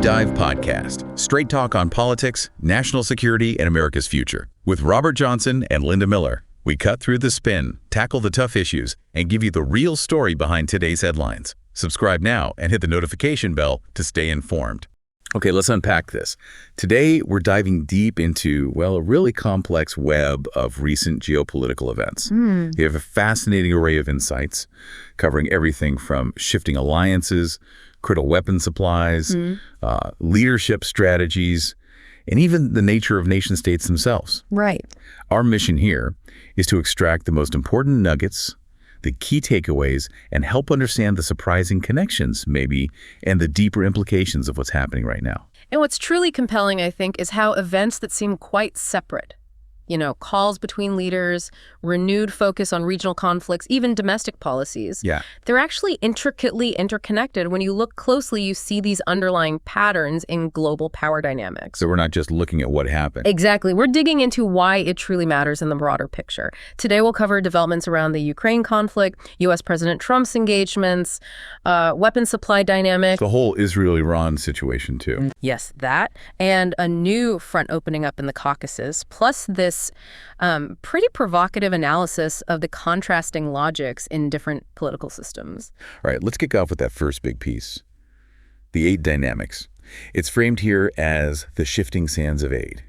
Dive Podcast, straight talk on politics, national security, and America's future. With Robert Johnson and Linda Miller, we cut through the spin, tackle the tough issues, and give you the real story behind today's headlines. Subscribe now and hit the notification bell to stay informed. Okay, let's unpack this. Today, we're diving deep into, well, a really complex web of recent geopolitical events. You have a fascinating array of insights covering everything from shifting alliances, critical weapon supplies, leadership strategies, and even the nature of nation states themselves. Right. Our mission here is to extract the most important nuggets, the key takeaways, and help understand the surprising connections, maybe, and the deeper implications of what's happening right now. And what's truly compelling, I think, is how events that seem quite separate, calls between leaders, renewed focus on regional conflicts, even domestic policies, they're actually intricately interconnected. When you look closely, you see these underlying patterns in global power dynamics. So we're not just looking at what happened. Exactly. We're digging into why it truly matters in the broader picture. Today, we'll cover developments around the Ukraine conflict, U.S. President Trump's engagements, weapon supply dynamic. The whole Israel-Iran situation, too. Yes, that. And a new front opening up in the Caucasus, plus this pretty provocative analysis of the contrasting logics in different political systems. All right, let's kick off with that first big piece, the aid dynamics. It's framed here as the shifting sands of aid.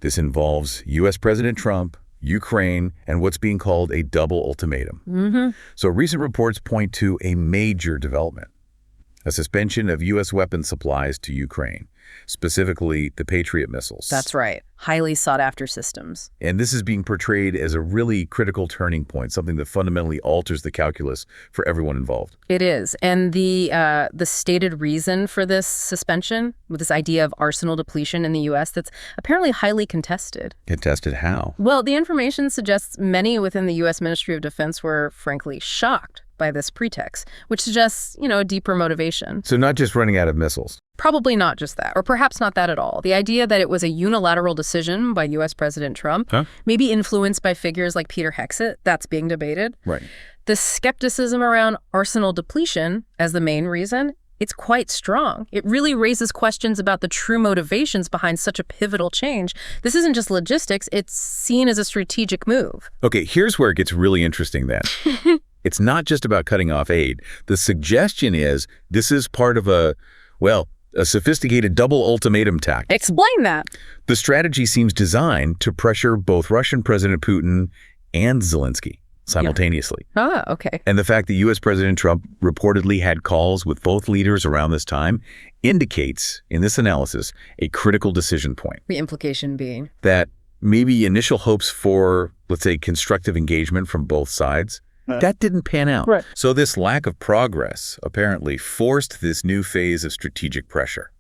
This involves U.S. President Trump, Ukraine, and what's being called a double ultimatum. So recent reports point to a major development, a suspension of U.S. weapons supplies to Ukraine, specifically the Patriot missiles. That's right. Highly sought-after systems. And this is being portrayed as a really critical turning point, something that fundamentally alters the calculus for everyone involved. It is. And the stated reason for this suspension, with this idea of arsenal depletion in the U.S., that's apparently highly contested. Contested how? Well, the information suggests many within the U.S. Ministry of Defense were, frankly, shocked by this pretext, which suggests, a deeper motivation. So not just running out of missiles. Probably not just that, or perhaps not that at all. The idea that it was a unilateral decision by U.S. President Trump, maybe influenced by figures like Peter Hegseth, that's being debated. Right. The skepticism around arsenal depletion as the main reason, it's quite strong. It really raises questions about the true motivations behind such a pivotal change. This isn't just logistics, it's seen as a strategic move. Okay, here's where it gets really interesting then. It's not just about cutting off aid. The suggestion is this is part of a sophisticated double ultimatum tactic. Explain that. The strategy seems designed to pressure both Russian President Putin and Zelensky simultaneously. Okay. And the fact that U.S. President Trump reportedly had calls with both leaders around this time indicates, in this analysis, a critical decision point. The implication being? That maybe initial hopes for, let's say, constructive engagement from both sides, that didn't pan out. Right. So this lack of progress apparently forced this new phase of strategic pressure.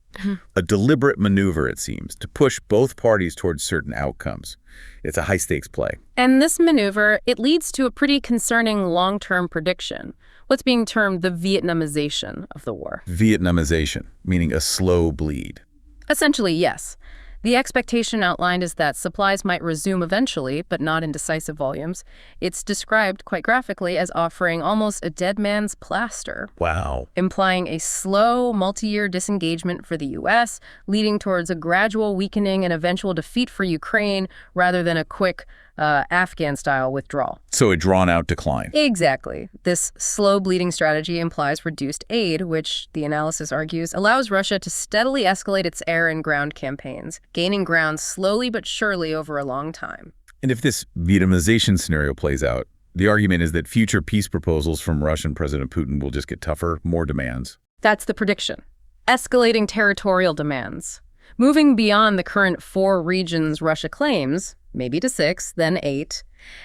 A deliberate maneuver, it seems, to push both parties towards certain outcomes. It's a high-stakes play. And this maneuver, it leads to a pretty concerning long-term prediction, what's being termed the Vietnamization of the war. Vietnamization, meaning a slow bleed. Essentially, yes. The expectation outlined is that supplies might resume eventually, but not in decisive volumes. It's described quite graphically as offering almost a dead man's plaster. Wow. Implying a slow, multi-year disengagement for the U.S., leading towards a gradual weakening and eventual defeat for Ukraine, rather than a quick Afghan-style withdrawal. So a drawn-out decline. Exactly. This slow bleeding strategy implies reduced aid, which, the analysis argues, allows Russia to steadily escalate its air and ground campaigns, gaining ground slowly but surely over a long time. And if this Vietnamization scenario plays out, the argument is that future peace proposals from Russian President Putin will just get tougher, more demands. That's the prediction. Escalating territorial demands. Moving beyond the current 4 regions Russia claims, maybe to 6, then 8,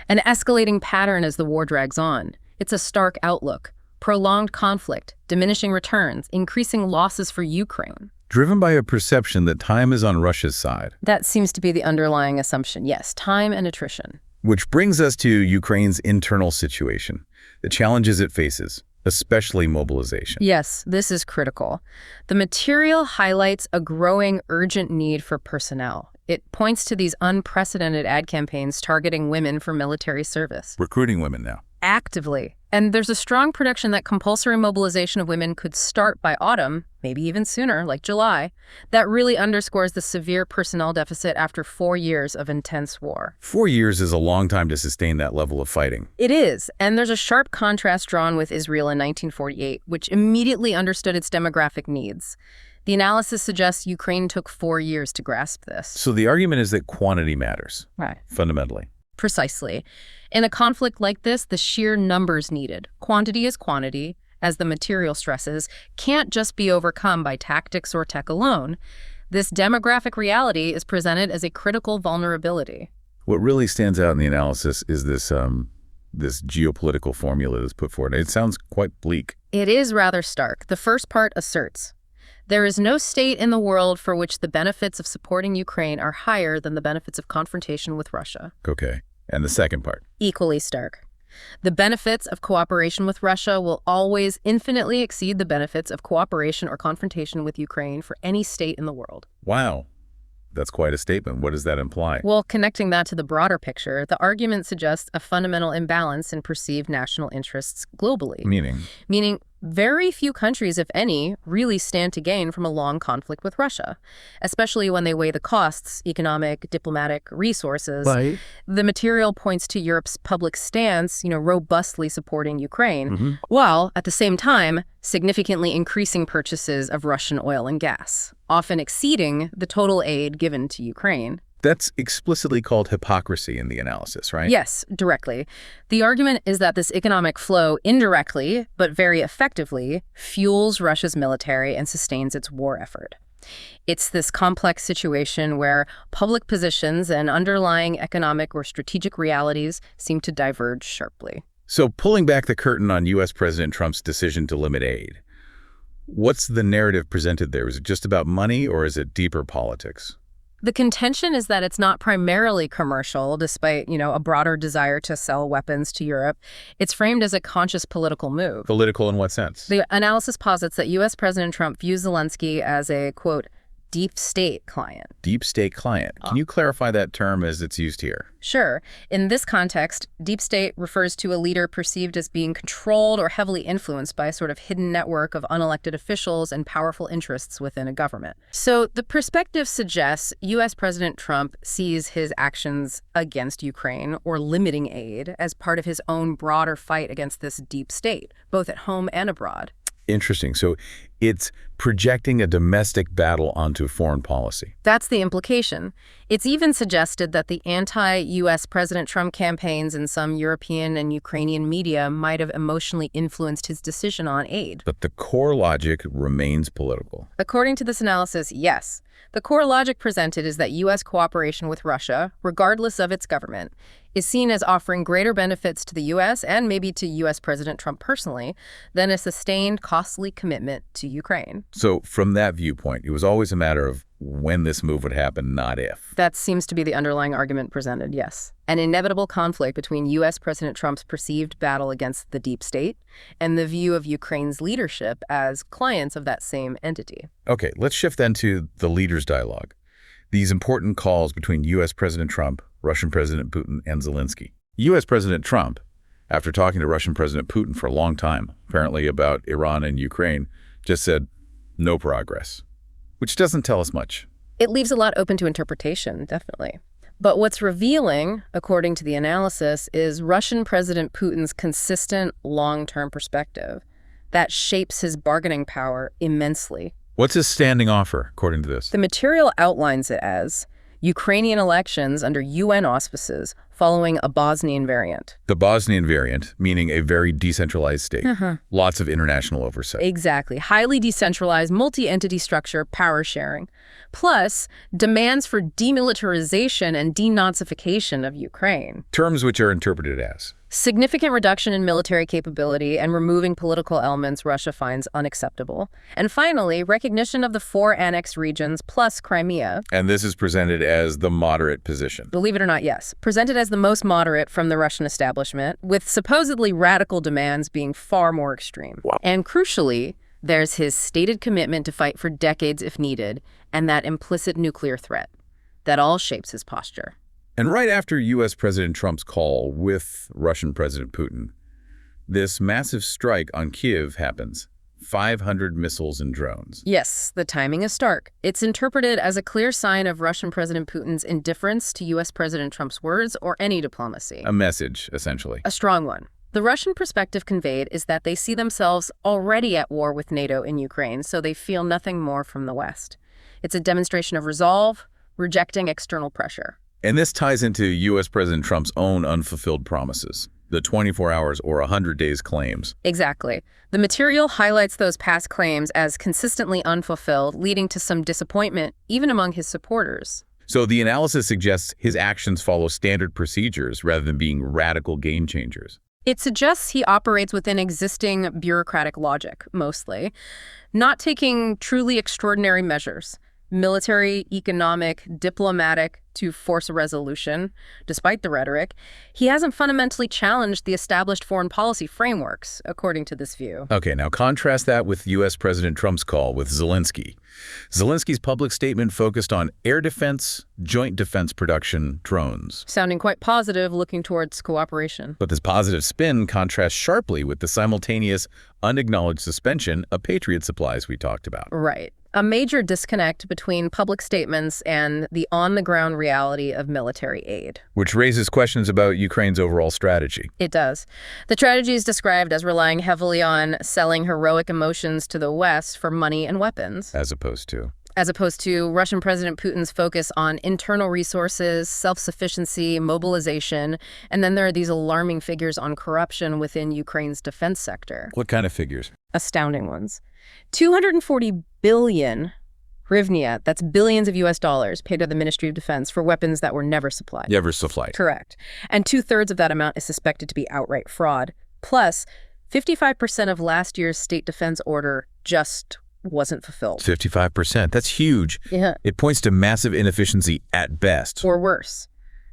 an escalating pattern as the war drags on. It's a stark outlook. Prolonged conflict, diminishing returns, increasing losses for Ukraine. Driven by a perception that time is on Russia's side. That seems to be the underlying assumption. Yes, time and attrition. Which brings us to Ukraine's internal situation, the challenges it faces, especially mobilization. Yes, this is critical. The material highlights a growing urgent need for personnel. It points to these unprecedented ad campaigns targeting women for military service. Recruiting women now. Actively. And there's a strong prediction that compulsory mobilization of women could start by autumn, maybe even sooner, like July. That really underscores the severe personnel deficit after 4 years of intense war. 4 years is a long time to sustain that level of fighting. It is, and there's a sharp contrast drawn with Israel in 1948, which immediately understood its demographic needs. The analysis suggests Ukraine took 4 years to grasp this. So the argument is that quantity matters, Right. fundamentally. Precisely. In a conflict like this, the sheer numbers needed, quantity is quantity, as the material stresses, can't just be overcome by tactics or tech alone. This demographic reality is presented as a critical vulnerability. What really stands out in the analysis is this geopolitical formula that's put forward. It sounds quite bleak. It is rather stark. The first part asserts, there is no state in the world for which the benefits of supporting Ukraine are higher than the benefits of confrontation with Russia. Okay. And the second part? Equally stark. The benefits of cooperation with Russia will always infinitely exceed the benefits of cooperation or confrontation with Ukraine for any state in the world. Wow. That's quite a statement. What does that imply? Well, connecting that to the broader picture, the argument suggests a fundamental imbalance in perceived national interests globally. Meaning very few countries, if any, really stand to gain from a long conflict with Russia, especially when they weigh the costs, economic, diplomatic, resources. Right. The material points to Europe's public stance, robustly supporting Ukraine, while at the same time significantly increasing purchases of Russian oil and gas, often exceeding the total aid given to Ukraine. That's explicitly called hypocrisy in the analysis, right? Yes, directly. The argument is that this economic flow indirectly, but very effectively, fuels Russia's military and sustains its war effort. It's this complex situation where public positions and underlying economic or strategic realities seem to diverge sharply. So pulling back the curtain on U.S. President Trump's decision to limit aid, what's the narrative presented there? Is it just about money or is it deeper politics? The contention is that it's not primarily commercial, despite, a broader desire to sell weapons to Europe. It's framed as a conscious political move. Political in what sense? The analysis posits that U.S. President Trump views Zelensky as a, quote, deep state client. Deep state client. Can you clarify that term as it's used here? Sure. In this context, deep state refers to a leader perceived as being controlled or heavily influenced by a sort of hidden network of unelected officials and powerful interests within a government. So the perspective suggests U.S. President Trump sees his actions against Ukraine or limiting aid as part of his own broader fight against this deep state, both at home and abroad. Interesting. So it's projecting a domestic battle onto foreign policy. That's the implication. It's even suggested that the anti-U.S. President Trump campaigns in some European and Ukrainian media might have emotionally influenced his decision on aid. But the core logic remains political. According to this analysis, yes. The core logic presented is that U.S. cooperation with Russia, regardless of its government, is seen as offering greater benefits to the U.S. and maybe to U.S. President Trump personally than a sustained, costly commitment to Ukraine. So from that viewpoint, it was always a matter of when this move would happen, not if. That seems to be the underlying argument presented, yes. An inevitable conflict between U.S. President Trump's perceived battle against the deep state and the view of Ukraine's leadership as clients of that same entity. Okay, let's shift then to the leaders' dialogue. These important calls between U.S. President Trump, Russian President Putin, and Zelensky. U.S. President Trump, after talking to Russian President Putin for a long time, apparently about Iran and Ukraine, just said, no progress, which doesn't tell us much. It leaves a lot open to interpretation, definitely. But what's revealing, according to the analysis, is Russian President Putin's consistent long-term perspective that shapes his bargaining power immensely. What's his standing offer, according to this? The material outlines it as Ukrainian elections under UN auspices following a Bosnian variant. The Bosnian variant, meaning a very decentralized state. Lots of international oversight. Exactly. Highly decentralized, multi-entity structure, power sharing. Plus, demands for demilitarization and denazification of Ukraine. Terms which are interpreted as significant reduction in military capability and removing political elements Russia finds unacceptable. And finally, recognition of the 4 annexed regions plus Crimea. And this is presented as the moderate position. Believe it or not, yes. Presented as the most moderate from the Russian establishment, with supposedly radical demands being far more extreme. Wow. And crucially, there's his stated commitment to fight for decades if needed, and that implicit nuclear threat. That all shapes his posture. And right after U.S. President Trump's call with Russian President Putin, This massive strike on Kyiv happens. 500 missiles and drones. Yes, the timing is stark. It's interpreted as a clear sign of Russian President Putin's indifference to U.S. President Trump's words or any diplomacy. A message, essentially. A strong one. The Russian perspective conveyed is that they see themselves already at war with NATO in Ukraine, so they feel nothing more from the West. It's a demonstration of resolve, rejecting external pressure. And this ties into U.S. President Trump's own unfulfilled promises, the 24 hours or 100 days claims. Exactly. The material highlights those past claims as consistently unfulfilled, leading to some disappointment, even among his supporters. So the analysis suggests his actions follow standard procedures rather than being radical game changers. It suggests he operates within existing bureaucratic logic, mostly, not taking truly extraordinary measures, military, economic, diplomatic, to force a resolution. Despite the rhetoric, he hasn't fundamentally challenged the established foreign policy frameworks, according to this view. Okay, now contrast that with U.S. President Trump's call with Zelensky. Zelensky's public statement focused on air defense, joint defense production, drones. Sounding quite positive, looking towards cooperation. But this positive spin contrasts sharply with the simultaneous, unacknowledged suspension of Patriot supplies we talked about. Right. A major disconnect between public statements and the on-the-ground reality of military aid. Which raises questions about Ukraine's overall strategy. It does. The strategy is described as relying heavily on selling heroic emotions to the West for money and weapons. As opposed to Russian President Putin's focus on internal resources, self-sufficiency, mobilization, and then there are these alarming figures on corruption within Ukraine's defense sector. What kind of figures? Astounding ones. 240 billion hryvnia, that's billions of US dollars, paid to the Ministry of Defense for weapons that were never supplied. Never supplied. Correct. And 2/3 of that amount is suspected to be outright fraud. Plus, 55% of last year's state defense order just wasn't fulfilled. 55%. That's huge. Yeah. It points to massive inefficiency at best. Or worse.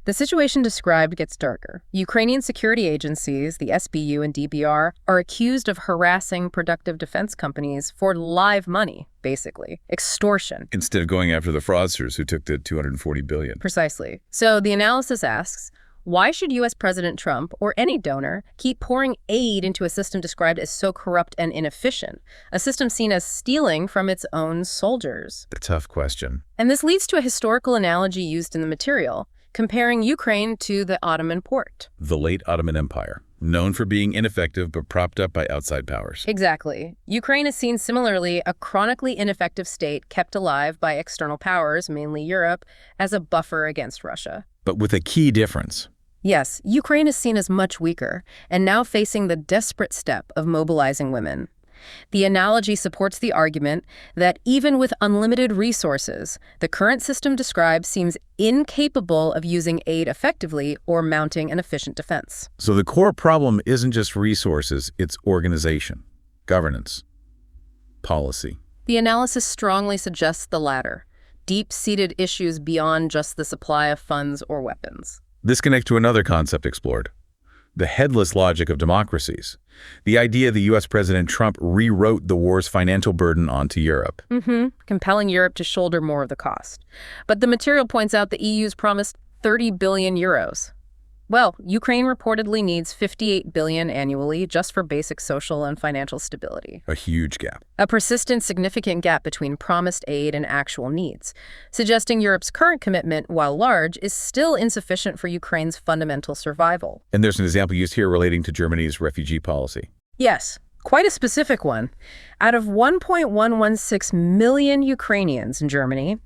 The situation described gets darker. Ukrainian security agencies, the SBU and DBR, are accused of harassing productive defense companies for live money, basically. Extortion. Instead of going after the fraudsters who took the $240 billion. Precisely. So the analysis asks, why should U.S. President Trump, or any donor, keep pouring aid into a system described as so corrupt and inefficient, a system seen as stealing from its own soldiers? A tough question. And this leads to a historical analogy used in the material, comparing Ukraine to the Ottoman Porte. The late Ottoman Empire, known for being ineffective but propped up by outside powers. Exactly. Ukraine is seen similarly a chronically ineffective state kept alive by external powers, mainly Europe, as a buffer against Russia. But with a key difference. Yes, Ukraine is seen as much weaker, and now facing the desperate step of mobilizing women. The analogy supports the argument that even with unlimited resources, the current system described seems incapable of using aid effectively or mounting an efficient defense. So the core problem isn't just resources, it's organization, governance, policy. The analysis strongly suggests the latter, deep-seated issues beyond just the supply of funds or weapons. This connects to another concept explored. The headless logic of democracies. The idea that U.S. President Trump rewrote the war's financial burden onto Europe. Compelling Europe to shoulder more of the cost. But the material points out the EU's promised 30 billion euros. Well, Ukraine reportedly needs 58 billion annually just for basic social and financial stability. A huge gap. A persistent, significant gap between promised aid and actual needs, suggesting Europe's current commitment, while large, is still insufficient for Ukraine's fundamental survival. And there's an example used here relating to Germany's refugee policy. Yes, quite a specific one. Out of 1.116 million Ukrainians in Germany,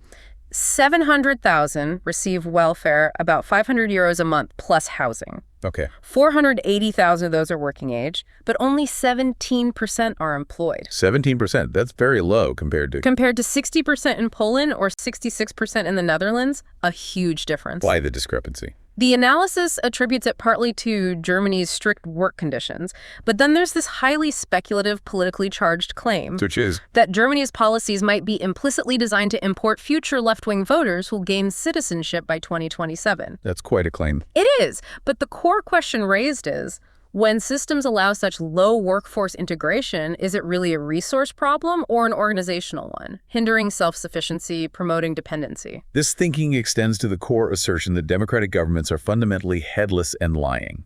700,000 receive welfare, about 500 euros a month plus housing. Okay. 480,000 of those are working age, but only 17% are employed. 17%, that's very low compared to 60% in Poland or 66% in the Netherlands, a huge difference. Why the discrepancy? The analysis attributes it partly to Germany's strict work conditions, but then there's this highly speculative, politically charged claim Which is? that Germany's policies might be implicitly designed to import future left-wing voters who'll gain citizenship by 2027. That's quite a claim. It is, but the core question raised is, when systems allow such low workforce integration, is it really a resource problem or an organizational one, hindering self-sufficiency, promoting dependency? This thinking extends to the core assertion that democratic governments are fundamentally headless and lying.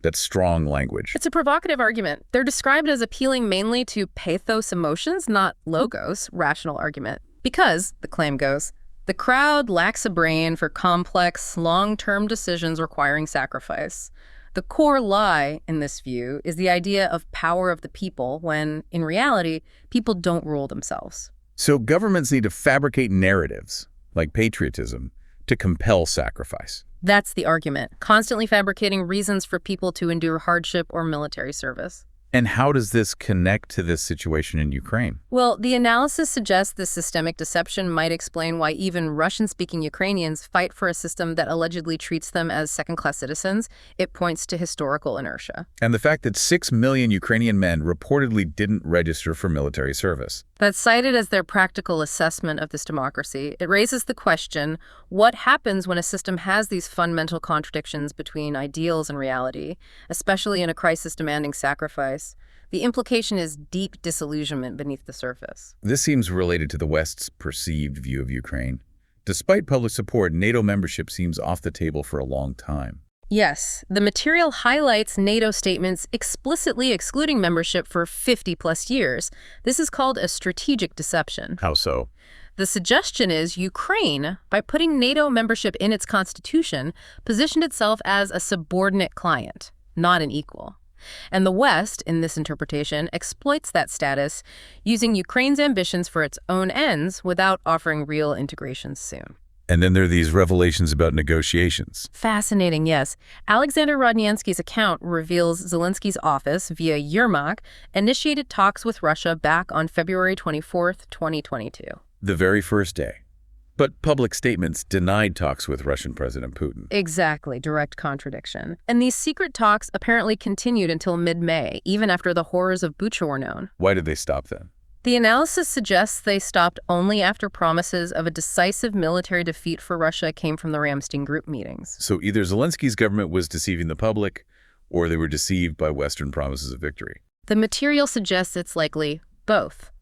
That's strong language. It's a provocative argument. They're described as appealing mainly to pathos emotions, not logos, rational argument. Because, the claim goes, the crowd lacks a brain for complex, long-term decisions requiring sacrifice. The core lie in this view is the idea of power of the people when, in reality, people don't rule themselves. So governments need to fabricate narratives, like patriotism, to compel sacrifice. That's the argument, constantly fabricating reasons for people to endure hardship or military service. And how does this connect to this situation in Ukraine? Well, the analysis suggests this systemic deception might explain why even Russian-speaking Ukrainians fight for a system that allegedly treats them as second-class citizens. It points to historical inertia. And the fact that 6 million Ukrainian men reportedly didn't register for military service. That's cited as their practical assessment of this democracy. It raises the question, what happens when a system has these fundamental contradictions between ideals and reality, especially in a crisis demanding sacrifice? The implication is deep disillusionment beneath the surface. This seems related to the West's perceived view of Ukraine. Despite public support, NATO membership seems off the table for a long time. Yes, the material highlights NATO statements explicitly excluding membership for 50-plus years. This is called a strategic deception. How so? The suggestion is Ukraine, by putting NATO membership in its constitution, positioned itself as a subordinate client, not an equal. And the West, in this interpretation, exploits that status, using Ukraine's ambitions for its own ends without offering real integration soon. And then there are these revelations about negotiations. Fascinating, yes. Alexander Rodnyansky's account reveals Zelensky's office, via Yermak, initiated talks with Russia back on February 24th, 2022. The very first day. But public statements denied talks with Russian President Putin. Exactly, direct contradiction. And these secret talks apparently continued until mid-May, even after the horrors of Bucha were known. Why did they stop then? The analysis suggests they stopped only after promises of a decisive military defeat for Russia came from the Ramstein Group meetings. So either Zelensky's government was deceiving the public, or they were deceived by Western promises of victory. The material suggests it's likely both.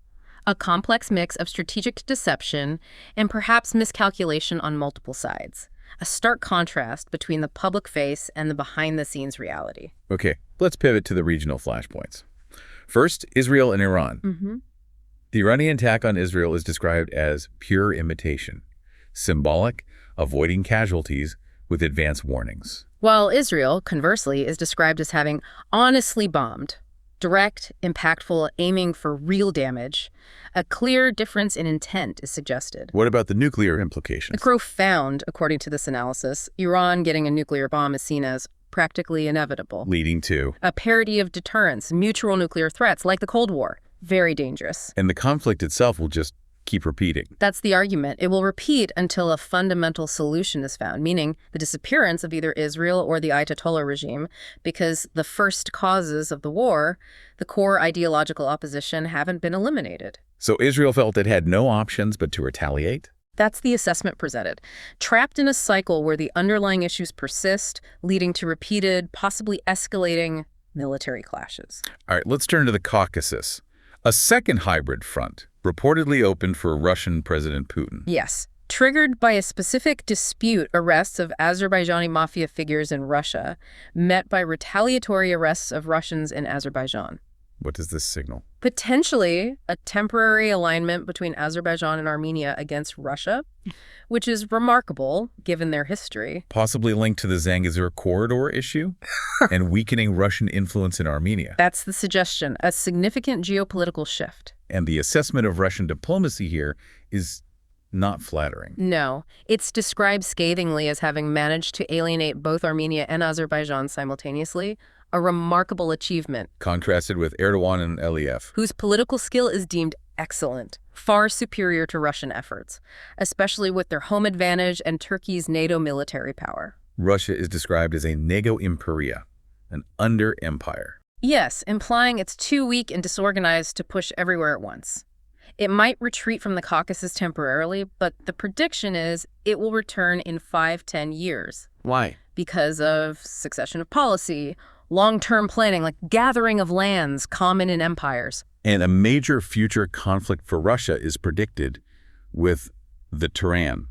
A complex mix of strategic deception and perhaps miscalculation on multiple sides. A stark contrast between the public face and the behind-the-scenes reality. Okay, let's pivot to the regional flashpoints. First, Israel and Iran. The Iranian attack on Israel is described as pure imitation, symbolic, avoiding casualties with advance warnings. While Israel, conversely, is described as having honestly bombed, direct, impactful, aiming for real damage, a clear difference in intent is suggested. What about the nuclear implications? Profound, according to this analysis. Iran getting a nuclear bomb is seen as practically inevitable. Leading to a parody of deterrence, mutual nuclear threats like the Cold War. Very dangerous. And the conflict itself will just keep repeating. That's the argument. It will repeat until a fundamental solution is found, meaning the disappearance of either Israel or the Ayatollah regime, because the first causes of the war, the core ideological opposition, haven't been eliminated. So Israel felt it had no options but to retaliate? That's the assessment presented. Trapped in a cycle where the underlying issues persist, leading to repeated, possibly escalating military clashes. All right, let's turn to the Caucasus. A second hybrid front reportedly opened for Russian President Putin. Yes, triggered by a specific dispute, arrests of Azerbaijani mafia figures in Russia, met by retaliatory arrests of Russians in Azerbaijan. What does this signal? Potentially a temporary alignment between Azerbaijan and Armenia against Russia, which is remarkable given their history. Possibly linked to the Zangezur corridor issue and weakening Russian influence in Armenia. That's the suggestion, a significant geopolitical shift. And the assessment of Russian diplomacy here is not flattering. No, it's described scathingly as having managed to alienate both Armenia and Azerbaijan simultaneously, a remarkable achievement. Contrasted with Erdogan and Aliyev, whose political skill is deemed excellent, far superior to Russian efforts, especially with their home advantage and Turkey's NATO military power. Russia is described as a nego imperia, an under-empire. Yes, implying it's too weak and disorganized to push everywhere at once. It might retreat from the Caucasus temporarily, but the prediction is it will return in 5-10 years. Why? Because of succession of policy, long-term planning, like gathering of lands common in empires. And a major future conflict for Russia is predicted with the Terran,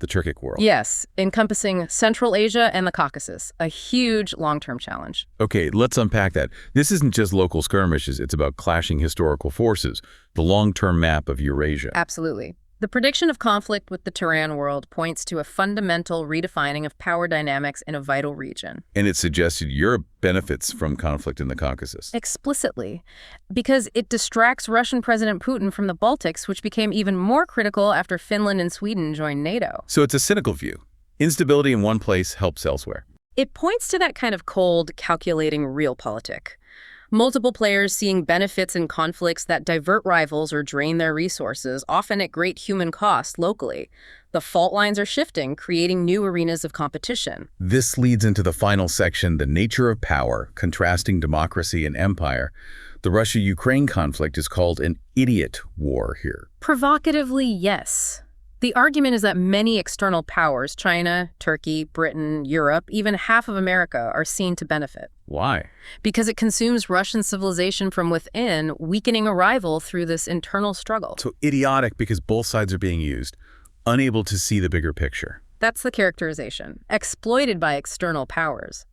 the Turkic world. Yes, encompassing Central Asia and the Caucasus, a huge long-term challenge. Okay, let's unpack that. This isn't just local skirmishes, it's about clashing historical forces, the long-term map of Eurasia. Absolutely. The prediction of conflict with the Turan world points to a fundamental redefining of power dynamics in a vital region. And it suggested Europe benefits from conflict in the Caucasus. Explicitly, because it distracts Russian President Putin from the Baltics, which became even more critical after Finland and Sweden joined NATO. So it's a cynical view. Instability in one place helps elsewhere. It points to that kind of cold, calculating realpolitik. Multiple players seeing benefits in conflicts that divert rivals or drain their resources, often at great human cost locally. The fault lines are shifting, creating new arenas of competition. This leads into the final section, the nature of power, contrasting democracy and empire. The Russia-Ukraine conflict is called an idiot war here. Provocatively, yes. The argument is that many external powers, China, Turkey, Britain, Europe, even half of America, are seen to benefit. Why? Because it consumes Russian civilization from within, weakening a rival through this internal struggle. So idiotic because both sides are being used, unable to see the bigger picture. That's the characterization, exploited by external powers.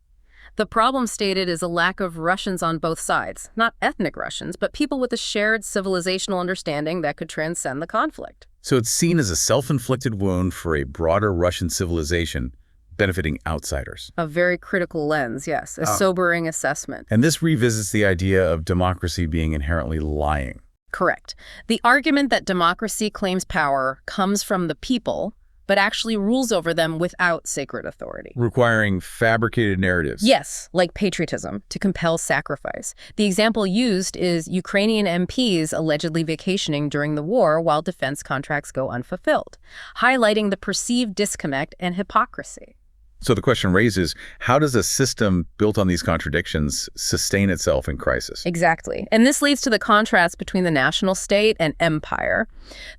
The problem stated is a lack of Russians on both sides, not ethnic Russians, but people with a shared civilizational understanding that could transcend the conflict. So it's seen as a self-inflicted wound for a broader Russian civilization benefiting outsiders. A very critical lens, yes, a sobering assessment. And this revisits the idea of democracy being inherently lying. Correct. The argument that democracy claims power comes from the people, but actually rules over them without sacred authority. Requiring fabricated narratives. Yes, like patriotism, to compel sacrifice. The example used is Ukrainian MPs allegedly vacationing during the war while defense contracts go unfulfilled, highlighting the perceived disconnect and hypocrisy. So the question raises, how does a system built on these contradictions sustain itself in crisis? Exactly. And this leads to the contrast between the national state and empire.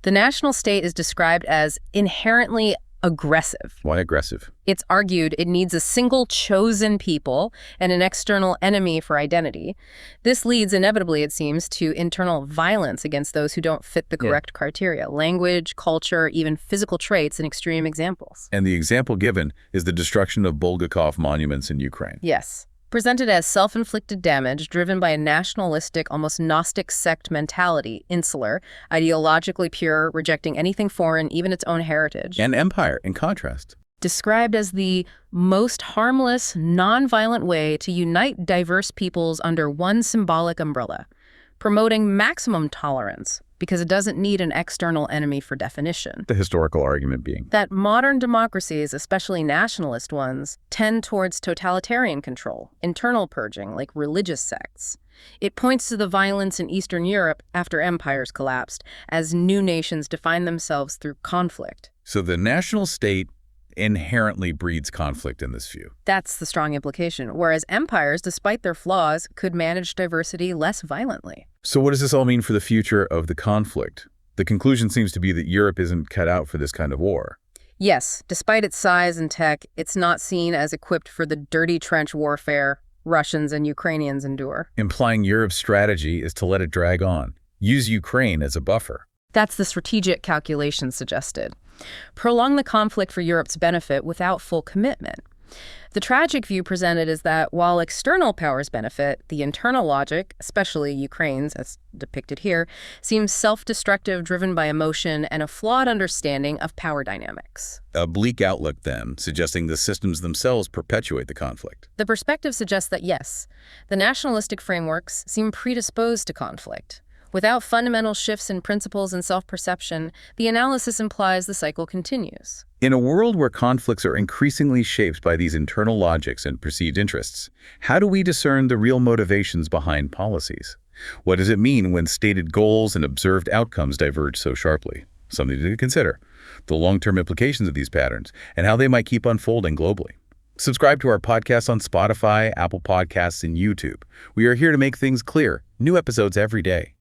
The national state is described as inherently aggressive. Why aggressive? It's argued it needs a single chosen people and an external enemy for identity. This leads, inevitably, it seems, to internal violence against those who don't fit the correct criteria. Language, culture, even physical traits in extreme examples. And the example given is the destruction of Bulgakov monuments in Ukraine. Yes. Presented as self-inflicted damage driven by a nationalistic, almost Gnostic sect mentality, insular, ideologically pure, rejecting anything foreign, even its own heritage. And empire, in contrast. Described as the most harmless, non-violent way to unite diverse peoples under one symbolic umbrella, promoting maximum tolerance because it doesn't need an external enemy for definition. The historical argument being that modern democracies, especially nationalist ones, tend towards totalitarian control, internal purging, like religious sects. It points to the violence in Eastern Europe after empires collapsed, as new nations define themselves through conflict. So the national state inherently breeds conflict in this view. That's the strong implication, whereas empires, despite their flaws, could manage diversity less violently. So what does this all mean for the future of the conflict? The conclusion seems to be that Europe isn't cut out for this kind of war. Yes, despite its size and tech, it's not seen as equipped for the dirty trench warfare Russians and Ukrainians endure. Implying Europe's strategy is to let it drag on, use Ukraine as a buffer. That's the strategic calculation suggested. Prolong the conflict for Europe's benefit without full commitment. The tragic view presented is that while external powers benefit, the internal logic, especially Ukraine's, as depicted here, seems self-destructive, driven by emotion and a flawed understanding of power dynamics. A bleak outlook, then, suggesting the systems themselves perpetuate the conflict. The perspective suggests that, yes, the nationalistic frameworks seem predisposed to conflict. Without fundamental shifts in principles and self-perception, the analysis implies the cycle continues. In a world where conflicts are increasingly shaped by these internal logics and perceived interests, how do we discern the real motivations behind policies? What does it mean when stated goals and observed outcomes diverge so sharply? Something to consider. The long-term implications of these patterns and how they might keep unfolding globally. Subscribe to our podcast on Spotify, Apple Podcasts, and YouTube. We are here to make things clear. New episodes every day.